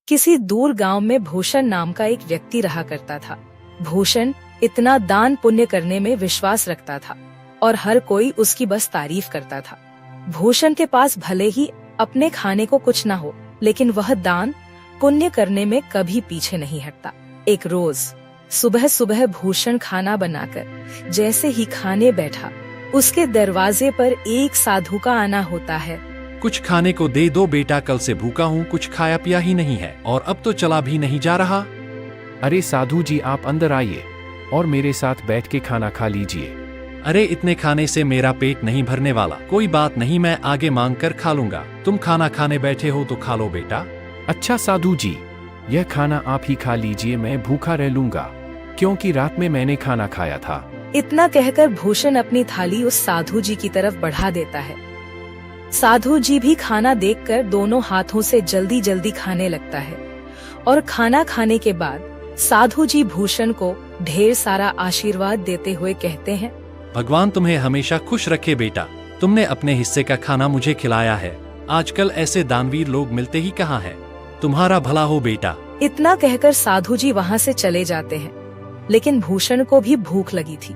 किसी दूर गांव में भूषण नाम का एक व्यक्ति रहा करता था। भूषण इतना दान पुण्य करने में विश्वास रखता था और हर कोई उसकी बस तारीफ करता था। भूषण के पास भले ही अपने खाने को कुछ न हो, लेकिन वह दान पुण्य करने में कभी पीछे नहीं हटता। एक रोज सुबह सुबह भूषण खाना बनाकर जैसे ही खाने बैठा, उसके दरवाजे पर एक साधु का आना होता है। कुछ खाने को दे दो बेटा, कल से भूखा हूँ, कुछ खाया पिया ही नहीं है और अब तो चला भी नहीं जा रहा। अरे साधु जी, आप अंदर आइए और मेरे साथ बैठ के खाना खा लीजिए। अरे इतने खाने से मेरा पेट नहीं भरने वाला। कोई बात नहीं, मैं आगे मांग कर खा लूंगा। तुम खाना खाने बैठे हो तो खा लो बेटा। अच्छा साधु जी, यह खाना आप ही खा लीजिए, मैं भूखा रह लूंगा क्योंकि रात में मैंने खाना खाया था। इतना कहकर भूषण अपनी थाली उस साधु जी की तरफ बढ़ा देता है। साधु जी भी खाना देखकर दोनों हाथों से जल्दी जल्दी खाने लगता है और खाना खाने के बाद साधु जी भूषण को ढेर सारा आशीर्वाद देते हुए कहते हैं, भगवान तुम्हें हमेशा खुश रखे बेटा। तुमने अपने हिस्से का खाना मुझे खिलाया है। आजकल ऐसे दानवीर लोग मिलते ही कहाँ हैं। तुम्हारा भला हो बेटा। इतना कहकर साधु जी वहाँ से चले जाते हैं। लेकिन भूषण को भी भूख लगी थी।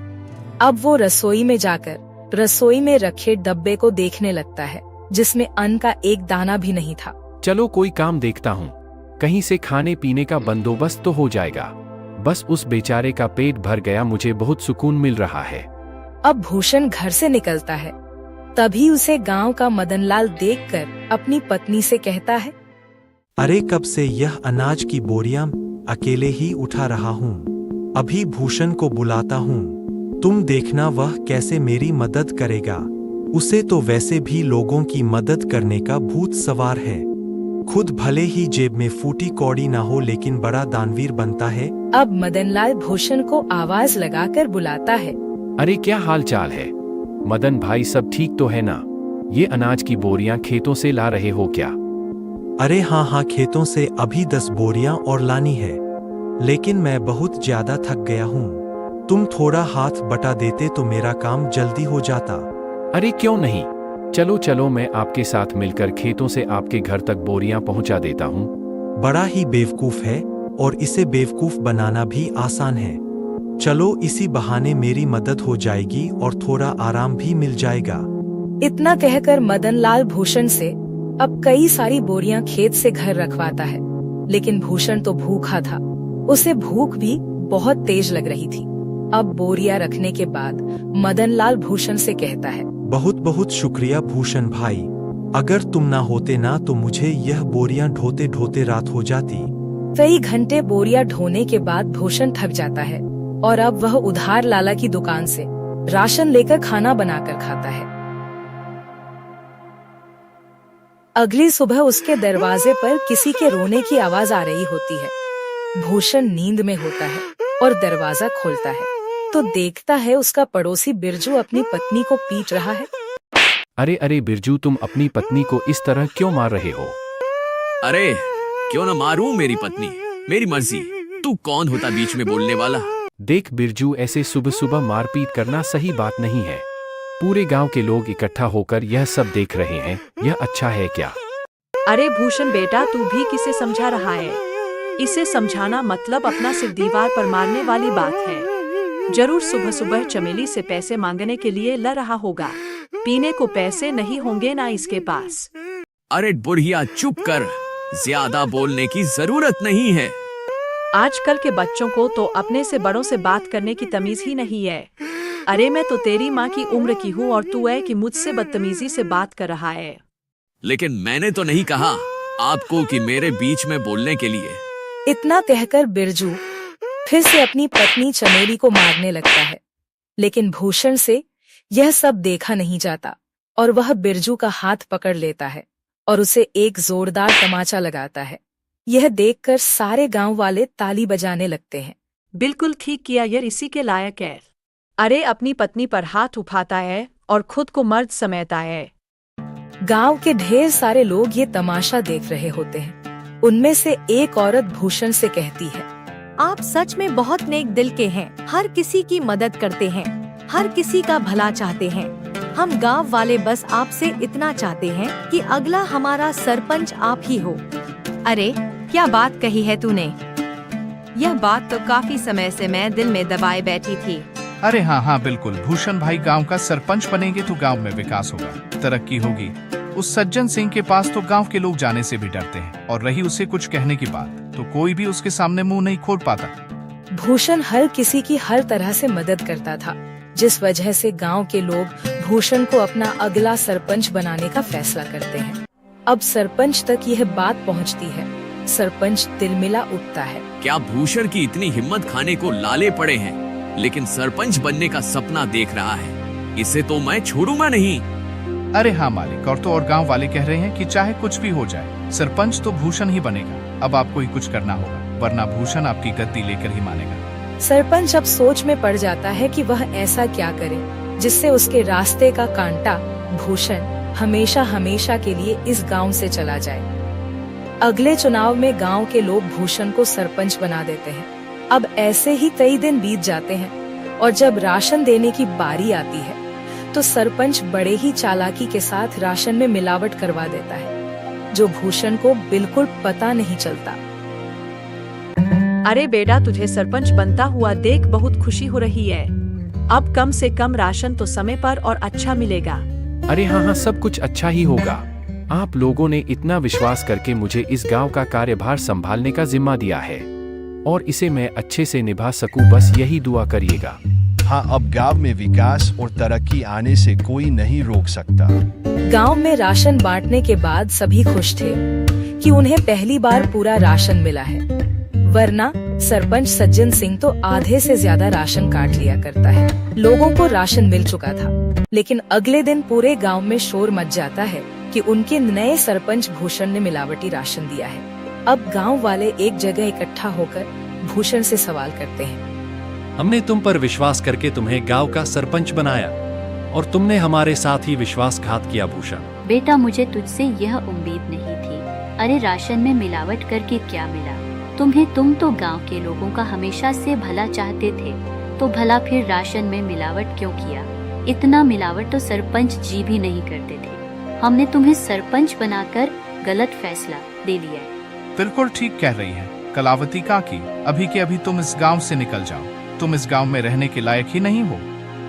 अब वो रसोई में जाकर रसोई में रखे डब्बे को देखने लगता है, जिसमें अन्न का एक दाना भी नहीं था। चलो कोई काम देखता हूँ, कहीं से खाने पीने का बंदोबस्त तो हो जाएगा। बस उस बेचारे का पेट भर गया, मुझे बहुत सुकून मिल रहा है। अब भूषण घर से निकलता है। तभी उसे गांव का मदनलाल देखकर अपनी पत्नी से कहता है, अरे कब से यह अनाज की बोरियां अकेले ही उठा रहा हूँ। अभी भूषण को बुलाता हूँ, तुम देखना वह कैसे मेरी मदद करेगा। उसे तो वैसे भी लोगों की मदद करने का भूत सवार है। खुद भले ही जेब में फूटी कौड़ी ना हो, लेकिन बड़ा दानवीर बनता है। अब मदनलाल भूषण को आवाज लगाकर बुलाता है, अरे क्या हाल चाल है मदन भाई, सब ठीक तो है ना? ये अनाज की बोरियां खेतों से ला रहे हो क्या? अरे हाँ, खेतों से अभी 10 बोरियां और लानी है, लेकिन मैं बहुत ज्यादा थक गया हूँ। तुम थोड़ा हाथ बटा देते तो मेरा काम जल्दी हो जाता। अरे क्यों नहीं, चलो चलो, मैं आपके साथ मिलकर खेतों से आपके घर तक बोरियां पहुंचा देता हूं। बड़ा ही बेवकूफ है और इसे बेवकूफ बनाना भी आसान है। चलो, इसी बहाने मेरी मदद हो जाएगी और थोड़ा आराम भी मिल जाएगा। इतना कहकर मदनलाल भूषण से अब कई सारी बोरियां खेत से घर रखवाता है। लेकिन भूषण तो भूखा था, उसे भूख भी बहुत तेज लग रही थी। अब बोरियां रखने के बाद मदनलाल भूषण से कहता है, बहुत बहुत शुक्रिया भूषण भाई। अगर तुम ना होते ना तो मुझे यह बोरियां ढोते ढोते रात हो जाती। कई घंटे बोरियां ढोने के बाद भूषण थक जाता है और अब वह उधार लाला की दुकान से राशन लेकर खाना बनाकर खाता है। अगली सुबह उसके दरवाजे पर किसी के रोने की आवाज आ रही होती है। भूषण नींद में होता है और दरवाजा खोलता है तो देखता है उसका पड़ोसी बिरजू अपनी पत्नी को पीट रहा है। अरे अरे बिरजू, तुम अपनी पत्नी को इस तरह क्यों मार रहे हो? अरे क्यों न मारूं मेरी पत्नी, मेरी मर्जी। तू कौन होता बीच में बोलने वाला? देख बिरजू, ऐसे सुबह सुबह मारपीट करना सही बात नहीं है। पूरे गांव के लोग इकट्ठा होकर यह सब देख रहे हैं, यह अच्छा है क्या? अरे भूषण बेटा, तू भी किसे समझा रहा है? इसे समझाना मतलब अपना सिर दीवार पर मारने वाली बात है। जरूर सुबह सुबह चमेली से पैसे मांगने के लिए लड़ रहा होगा। पीने को पैसे नहीं होंगे ना इसके पास। अरे बुढ़िया चुप कर, ज्यादा बोलने की जरूरत नहीं है। आजकल के बच्चों को तो अपने से बड़ों से बात करने की तमीज ही नहीं है। अरे मैं तो तेरी माँ की उम्र की हूँ और तू है कि मुझसे बदतमीजी से बात कर रहा है। लेकिन मैंने तो नहीं कहा आपको कि मेरे बीच में बोलने के लिए। इतना कहकर बिरजू फिर से अपनी पत्नी चमेली को मारने लगता है। लेकिन भूषण से यह सब देखा नहीं जाता और वह बिरजू का हाथ पकड़ लेता है और उसे एक जोरदार तमाचा लगाता है। यह देखकर सारे गांव वाले ताली बजाने लगते हैं। बिल्कुल ठीक किया यार, इसी के लायक है। अरे अपनी पत्नी पर हाथ उठाता है और खुद को मर्द समझता है। गांव के ढेर सारे लोग ये तमाशा देख रहे होते हैं। उनमें से एक औरत भूषण से कहती है, आप सच में बहुत नेक दिल के हैं। हर किसी की मदद करते हैं, हर किसी का भला चाहते हैं। हम गांव वाले बस आपसे इतना चाहते हैं कि अगला हमारा सरपंच आप ही हो। अरे क्या बात कही है तूने? यह बात तो काफी समय से मैं दिल में दबाए बैठी थी। अरे हाँ हाँ बिल्कुल, भूषण भाई गांव का सरपंच बनेंगे तो गांव में विकास होगा, तरक्की होगी। उस सज्जन सिंह के पास तो गांव के लोग जाने से भी डरते हैं, और रही उसे कुछ कहने की बात तो कोई भी उसके सामने मुंह नहीं खोल पाता। भूषण हर किसी की हर तरह से मदद करता था, जिस वजह से गांव के लोग भूषण को अपना अगला सरपंच बनाने का फैसला करते हैं। अब सरपंच तक यह बात पहुंचती है। सरपंच तिलमिला उठता है। क्या भूषण की इतनी हिम्मत खाने को लाले पड़े हैं, लेकिन सरपंच बनने का सपना देख रहा है। इसे तो मैं छोड़ूंगा नहीं। अरे हाँ मालिक, और तो और गांव वाले कह रहे हैं कि चाहे कुछ भी हो जाए, सरपंच तो भूषण ही बनेगा। अब आपको ही कुछ करना होगा, वरना भूषण आपकी गद्दी लेकर ही मानेगा। सरपंच अब सोच में पड़ जाता है कि वह ऐसा क्या करे जिससे उसके रास्ते का कांटा भूषण हमेशा हमेशा के लिए इस गांव से चला जाए। अगले चुनाव में गांव के लोग भूषण को सरपंच बना देते हैं। अब ऐसे ही कई दिन बीत जाते हैं और जब राशन देने की बारी आती है तो सरपंच बड़े ही चालाकी के साथ राशन में मिलावट करवा देता है, जो भूषण को बिल्कुल पता नहीं चलता। अरे बेटा, तुझे सरपंच बनता हुआ देख बहुत खुशी हो रही है। अब कम से कम राशन तो समय पर और अच्छा मिलेगा। अरे हाँ हाँ, सब कुछ अच्छा ही होगा। आप लोगों ने इतना विश्वास करके मुझे इस गांव का कार्यभार संभालने का जिम्मा दिया है और इसे मैं अच्छे से निभा सकूं, बस यही दुआ करिएगा। हाँ, अब गांव में विकास और तरक्की आने से कोई नहीं रोक सकता। गांव में राशन बांटने के बाद सभी खुश थे कि उन्हें पहली बार पूरा राशन मिला है, वरना सरपंच सज्जन सिंह तो आधे से ज्यादा राशन काट लिया करता है। लोगों को राशन मिल चुका था, लेकिन अगले दिन पूरे गांव में शोर मच जाता है कि उनके नए सरपंच भूषण ने मिलावटी राशन दिया है। अब गांव वाले एक जगह इकट्ठा होकर भूषण से सवाल करते हैं। हमने तुम पर विश्वास करके तुम्हें गांव का सरपंच बनाया और तुमने हमारे साथ ही विश्वासघात किया भूषण। बेटा, मुझे तुझसे यह उम्मीद नहीं थी। अरे राशन में मिलावट करके क्या मिला तुम्हें? तुम तो गांव के लोगों का हमेशा से भला चाहते थे, तो भला फिर राशन में मिलावट क्यों किया? इतना मिलावट तो सरपंच जी भी नहीं करते थे। हमने तुम्हें सरपंच बनाकर गलत फैसला ले लिया है। बिल्कुल ठीक कह रही है कलावती काकी, अभी के अभी तुम इस गांव से निकल जाओ। तुम इस गांव में रहने के लायक ही नहीं हो।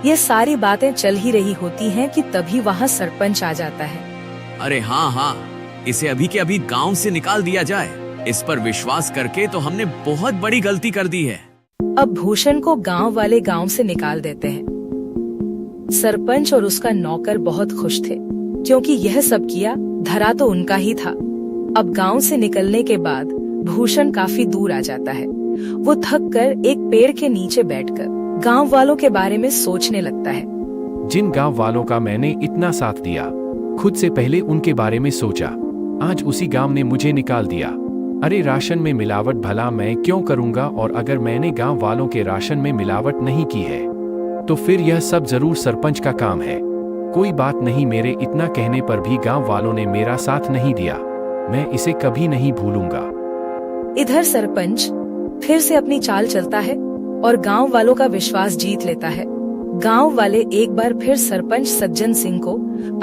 ये सारी बातें चल ही रही होती हैं कि तभी वहाँ सरपंच आ जाता है। अरे हाँ हाँ, इसे अभी के अभी गांव से निकाल दिया जाए। इस पर विश्वास करके तो हमने बहुत बड़ी गलती कर दी है। अब भूषण को गांव वाले गांव से निकाल देते हैं। सरपंच और उसका नौकर बहुत खुश थे, क्योंकि यह सब किया धरा तो उनका ही था। अब गांव से निकलने के बाद भूषण काफी दूर आ जाता है। वो थक कर एक पेड़ के नीचे बैठकर गांव वालों के बारे में सोचने लगता है। जिन गांव वालों का मैंने इतना साथ दिया, खुद से पहले उनके बारे में सोचा, आज उसी गांव ने मुझे निकाल दिया। अरे राशन में मिलावट भला मैं क्यों करूंगा? और अगर मैंने गांव वालों के राशन में मिलावट नहीं की है तो फिर यह सब जरूर सरपंच का काम है। कोई बात नहीं, मेरे इतना कहने पर भी गांव वालों ने मेरा साथ नहीं दिया, मैं इसे कभी नहीं भूलूंगा। इधर सरपंच फिर से अपनी चाल चलता है और गांव वालों का विश्वास जीत लेता है। गांव वाले एक बार फिर सरपंच सज्जन सिंह को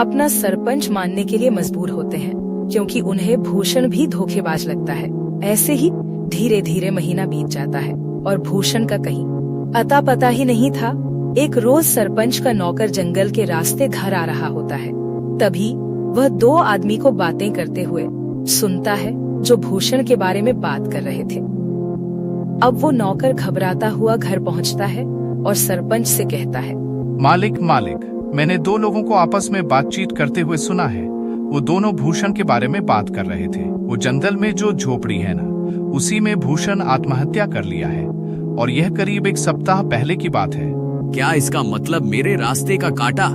अपना सरपंच मानने के लिए मजबूर होते हैं, क्योंकि उन्हें भूषण भी धोखेबाज लगता है। ऐसे ही धीरे धीरे महीना बीत जाता है और भूषण का कहीं अता पता ही नहीं था। एक रोज सरपंच का नौकर जंगल के रास्ते घर आ रहा होता है। तभी वह दो आदमी को बातें करते हुए सुनता है, जो भूषण के बारे में बात कर रहे थे। अब वो नौकर घबराता हुआ घर पहुंचता है और सरपंच से कहता है, मालिक, मैंने दो लोगों को आपस में बातचीत करते हुए सुना है। वो दोनों भूषण के बारे में बात कर रहे थे। वो जंगल में जो झोपड़ी है ना, उसी में भूषण आत्महत्या कर लिया है, और यह करीब एक सप्ताह पहले की बात है। क्या इसका मतलब मेरे रास्ते का कांटा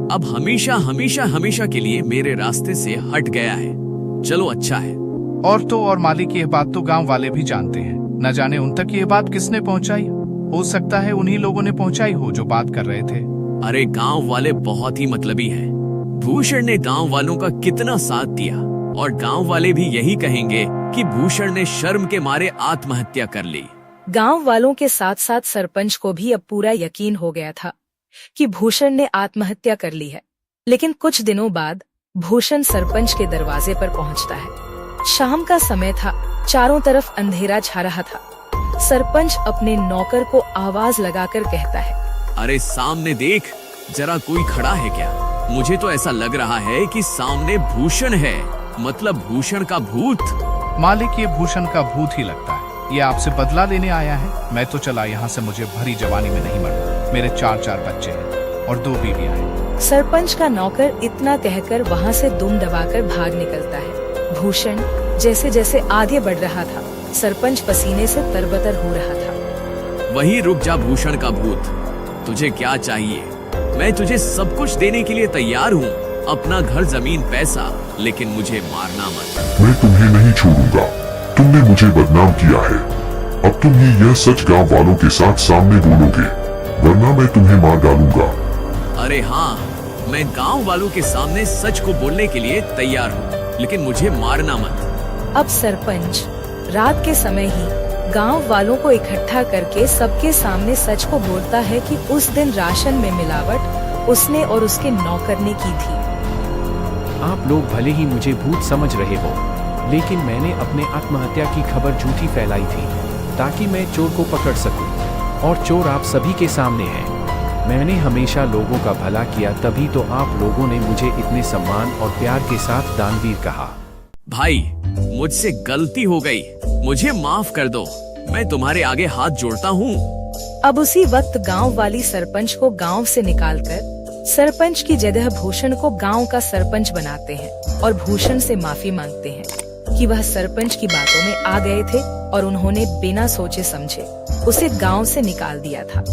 अब हमेशा हमेशा हमेशा के लिए मेरे रास्ते से हट गया है? चलो अच्छा है। और तो और मालिक, यह बात तो गांव वाले भी जानते हैं। न जाने उन तक यह बात किसने पहुंचाई। हो सकता है उन्हीं लोगों ने पहुंचाई हो जो बात कर रहे थे। अरे गांव वाले बहुत ही मतलबी हैं। भूषण ने गांव वालों का कितना साथ दिया, और गांव वाले भी यही कहेंगे कि भूषण ने शर्म के मारे आत्महत्या कर ली। गांव वालों के साथ साथ सरपंच को भी अब पूरा यकीन हो गया था कि भूषण ने आत्महत्या कर ली है। लेकिन कुछ दिनों बाद भूषण सरपंच के दरवाजे पर पहुंचता है। शाम का समय था, चारों तरफ अंधेरा छा रहा था। सरपंच अपने नौकर को आवाज लगाकर कहता है, अरे सामने देख, जरा कोई खड़ा है क्या? मुझे तो ऐसा लग रहा है कि सामने भूषण है, मतलब भूषण का भूत। मालिक, ये भूषण का भूत ही लगता है। ये आपसे बदला लेने आया है। मैं तो चला यहाँ से, मुझे भरी जवानी में नहीं मरना। मेरे 4 बच्चे हैं और 2 बीवियां हैं। सरपंच का नौकर इतना कहकर वहाँ से दुम दबाकर भाग निकलता है। भूषण जैसे जैसे आगे बढ़ रहा था, सरपंच पसीने से तरबतर हो रहा था। वहीं रुक जा भूषण का भूत, तुझे क्या चाहिए? मैं तुझे सब कुछ देने के लिए तैयार हूँ, अपना घर, जमीन, पैसा, लेकिन मुझे मारना मत। मैं तुम्हें नहीं छोड़ूंगा। तुमने मुझे बदनाम किया है। अब तुम ही यह सच गांव वालों के साथ सामने बोलोगे, वरना मैं तुम्हें मार डालूंगा। अरे हाँ, मैं गांव वालों के सामने सच को बोलने के लिए तैयार हूँ, लेकिन मुझे मारना मत। अब सरपंच रात के समय ही गांव वालों को इकट्ठा करके सबके सामने सच को बोलता है कि उस दिन राशन में मिलावट उसने और उसके नौकर ने की थी। आप लोग भले ही मुझे भूत समझ रहे हो, लेकिन मैंने अपने आत्महत्या की खबर झूठी फैलाई थी ताकि मैं चोर को पकड़ सकूं, और चोर आप सभी के सामने है। मैंने हमेशा लोगों का भला किया, तभी तो आप लोगों ने मुझे इतने सम्मान और प्यार के साथ दानवीर कहा। भाई, मुझसे गलती हो गई, मुझे माफ कर दो। मैं तुम्हारे आगे हाथ जोड़ता हूँ। अब उसी वक्त गांव वाली सरपंच को गांव से निकालकर सरपंच की जगह भूषण को गांव का सरपंच बनाते हैं और भूषण से माफी मांगते हैं कि वह सरपंच की बातों में आ गए थे और उन्होंने बिना सोचे समझे उसे गांव से निकाल दिया था।